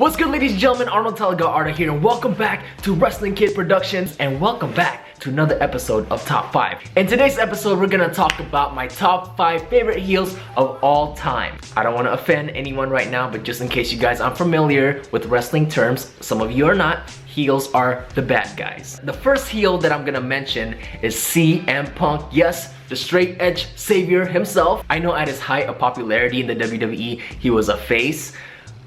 What's good, ladies and gentlemen? Arnold Telagaarta here, and welcome back to Wrestling Kid Productions, and welcome back to another episode of Top 5. In today's episode, we're gonna talk about my top 5 favorite heels of all time. I don't want to offend anyone right now, but just in case you guys aren't familiar with wrestling terms, some of you are not, heels are the bad guys. The first heel that I'm gonna mention is CM Punk. Yes, the straight edge savior himself. I know at his height of popularity in the WWE, he was a face.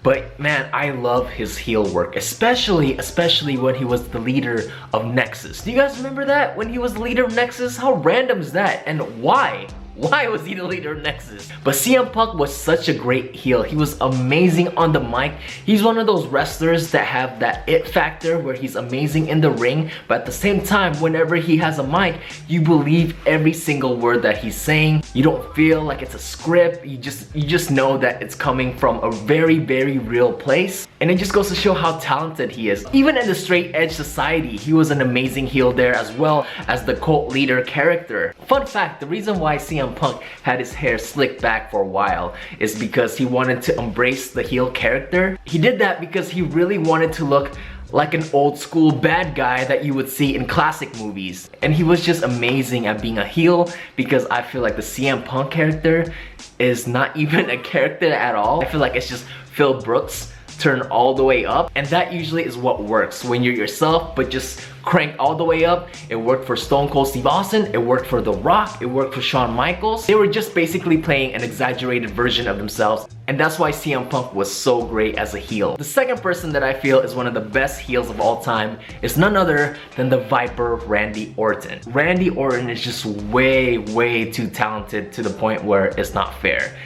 But man, I love his heel work, especially when he was the leader of Nexus. Do you guys remember that? When he was the leader of Nexus? How random is that? And why? Why was he the leader of Nexus? But CM Punk was such a great heel. He was amazing on the mic. He's one of those wrestlers that have that it factor where he's amazing in the ring, but at the same time, whenever he has a mic, you believe every single word that he's saying. You don't feel like it's a script. You just know that it's coming from a very, very real place. And it just goes to show how talented he is. Even in the straight edge society, he was an amazing heel there, as well as the cult leader character. Fun fact, the reason why CM Punk had his hair slicked back for a while is because he wanted to embrace the heel character. He did that because he really wanted to look like an old school bad guy that you would see in classic movies. And he was just amazing at being a heel, because I feel like the CM Punk character is not even a character at all. I feel like it's just Phil Brooks turn all the way up, and that usually is what works when you're yourself but just crank all the way up. It worked for Stone Cold Steve Austin, it worked for The Rock, it worked for Shawn Michaels. They were just basically playing an exaggerated version of themselves, and that's why CM Punk was so great as a heel. The second person that I feel is one of the best heels of all time is none other than the Viper, Randy Orton. Randy Orton is just way too talented to the point where it's not fair.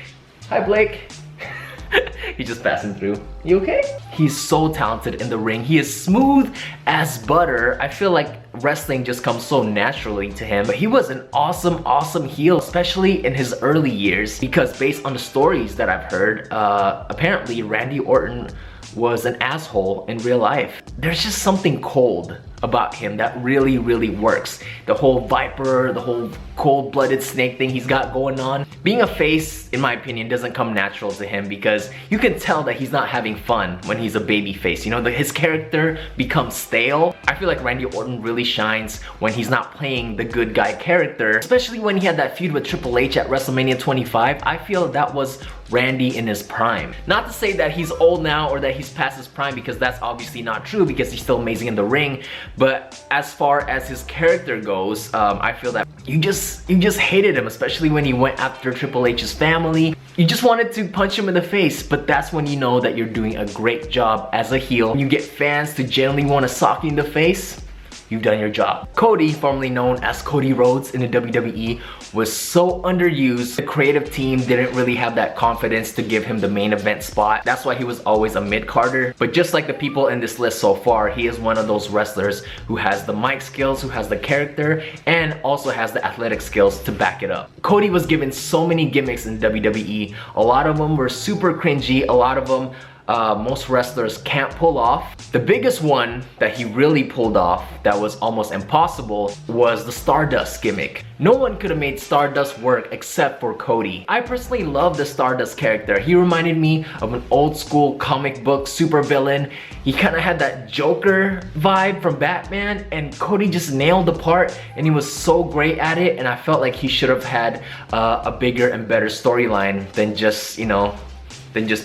Hi Blake. He's just passing through. You okay? He's so talented in the ring. He is smooth as butter. I feel like wrestling just comes so naturally to him. But he was an awesome heel, especially in his early years, because based on the stories that I've heard, apparently Randy Orton was an asshole in real life. There's just something cold about him that really works. The whole Viper, the whole cold-blooded snake thing he's got going on. Being a face, in my opinion, doesn't come natural to him, because you can tell that he's not having fun when he's a baby face. You know, his character becomes stale. I feel like Randy Orton really shines when he's not playing the good guy character, especially when he had that feud with Triple H at WrestleMania 25. I feel that was Randy in his prime. Not to say that he's old now or that he's past his prime, because that's obviously not true, because he's still amazing in the ring. But as far as his character goes, I feel that you just hated him, especially when he went after Triple H's family. You just wanted to punch him in the face, but that's when you know that you're doing a great job as a heel. When you get fans to genuinely want to sock you in the face, you've done your job. Cody, formerly known as Cody Rhodes in the WWE, was so underused. The creative team didn't really have that confidence to give him the main event spot. That's why he was always a mid-carder. But just like the people in this list so far, he is one of those wrestlers who has the mic skills, who has the character, and also has the athletic skills to back it up. Cody was given so many gimmicks in WWE. A lot of them were super cringy. A lot of them most wrestlers can't pull off. The biggest one that he really pulled off that was almost impossible was the Stardust gimmick. No one could have made Stardust work except for Cody. I personally love the Stardust character. He reminded me of an old school comic book supervillain. He kind of had that Joker vibe from Batman, and Cody just nailed the part, and he was so great at it, and I felt like he should have had a bigger and better storyline than just, you know,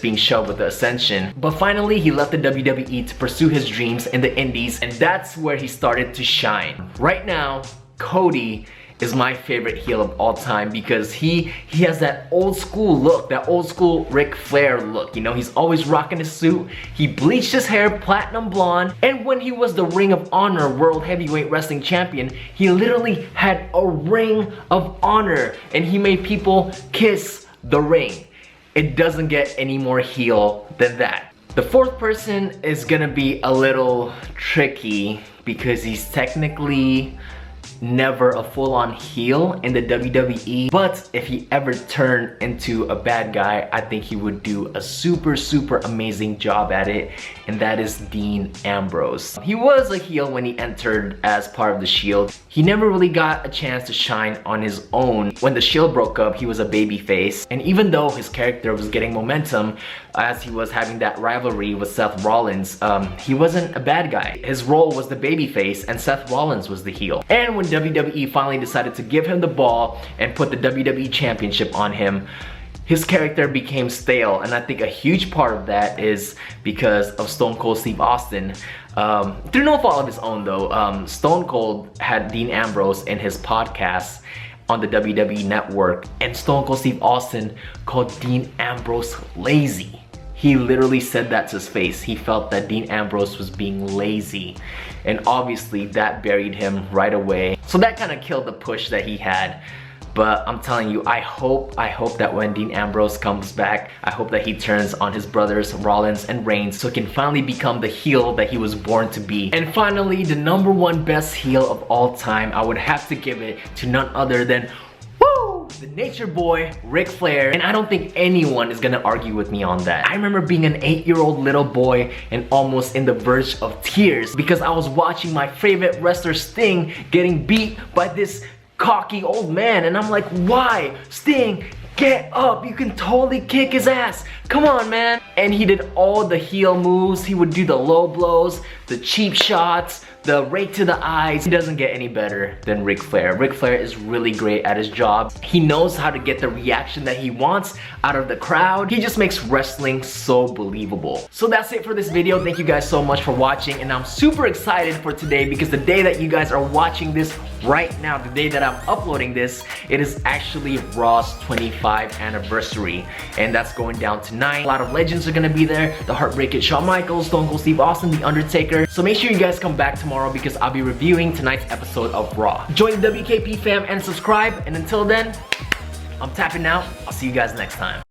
being shoved with the Ascension. But finally, he left the WWE to pursue his dreams in the Indies, and that's where he started to shine. Right now, Cody is my favorite heel of all time, because he has that old school look, that old school Ric Flair look. You know, he's always rocking his suit. He bleached his hair platinum blonde, and when he was the Ring of Honor World Heavyweight Wrestling Champion, he literally had a Ring of Honor, and he made people kiss the ring. It doesn't get any more heel than that. The fourth person is gonna be a little tricky, because he's technically never a full-on heel in the WWE, but if he ever turned into a bad guy, I think he would do a super amazing job at it, and that is Dean Ambrose. He was a heel when he entered as part of the Shield. He never really got a chance to shine on his own. When the Shield broke up, he was a babyface, and even though his character was getting momentum as he was having that rivalry with Seth Rollins, he wasn't a bad guy. His role was the babyface and Seth Rollins was the heel. And when WWE finally decided to give him the ball and put the WWE Championship on him, his character became stale, and I think a huge part of that is because of Stone Cold Steve Austin. Through no fault of his own though, Stone Cold had Dean Ambrose in his podcast on the WWE Network, and Stone Cold Steve Austin called Dean Ambrose lazy. He literally said that to his face. He felt that Dean Ambrose was being lazy, and obviously that buried him right away. So that kind of killed the push that he had. But I'm telling you, I hope that when Dean Ambrose comes back, I hope that he turns on his brothers Rollins and Reigns so he can finally become the heel that he was born to be. And finally, the #1 best heel of all time, I would have to give it to none other than the Nature Boy, Ric Flair, and I don't think anyone is gonna argue with me on that. I remember being an 8-year-old little boy and almost in the verge of tears because I was watching my favorite wrestler Sting getting beat by this cocky old man, and I'm like, why? Sting, get up, you can totally kick his ass. Come on, man. And he did all the heel moves. He would do the low blows, the cheap shots, the right to the eyes. He doesn't get any better than Ric Flair. Ric Flair is really great at his job. He knows how to get the reaction that he wants out of the crowd. He just makes wrestling so believable. So that's it for this video. Thank you guys so much for watching, and I'm super excited for today because the day that you guys are watching this right now, the day that I'm uploading this, it is actually Raw's 25th anniversary, and that's going down tonight. A lot of legends are gonna be there. The Heartbreak Kid Shawn Michaels, Stone Cold Steve Austin, The Undertaker. So make sure you guys come back tomorrow because I'll be reviewing tonight's episode of Raw. Join the WKP fam and subscribe, and until then, I'm tapping out. I'll see you guys next time.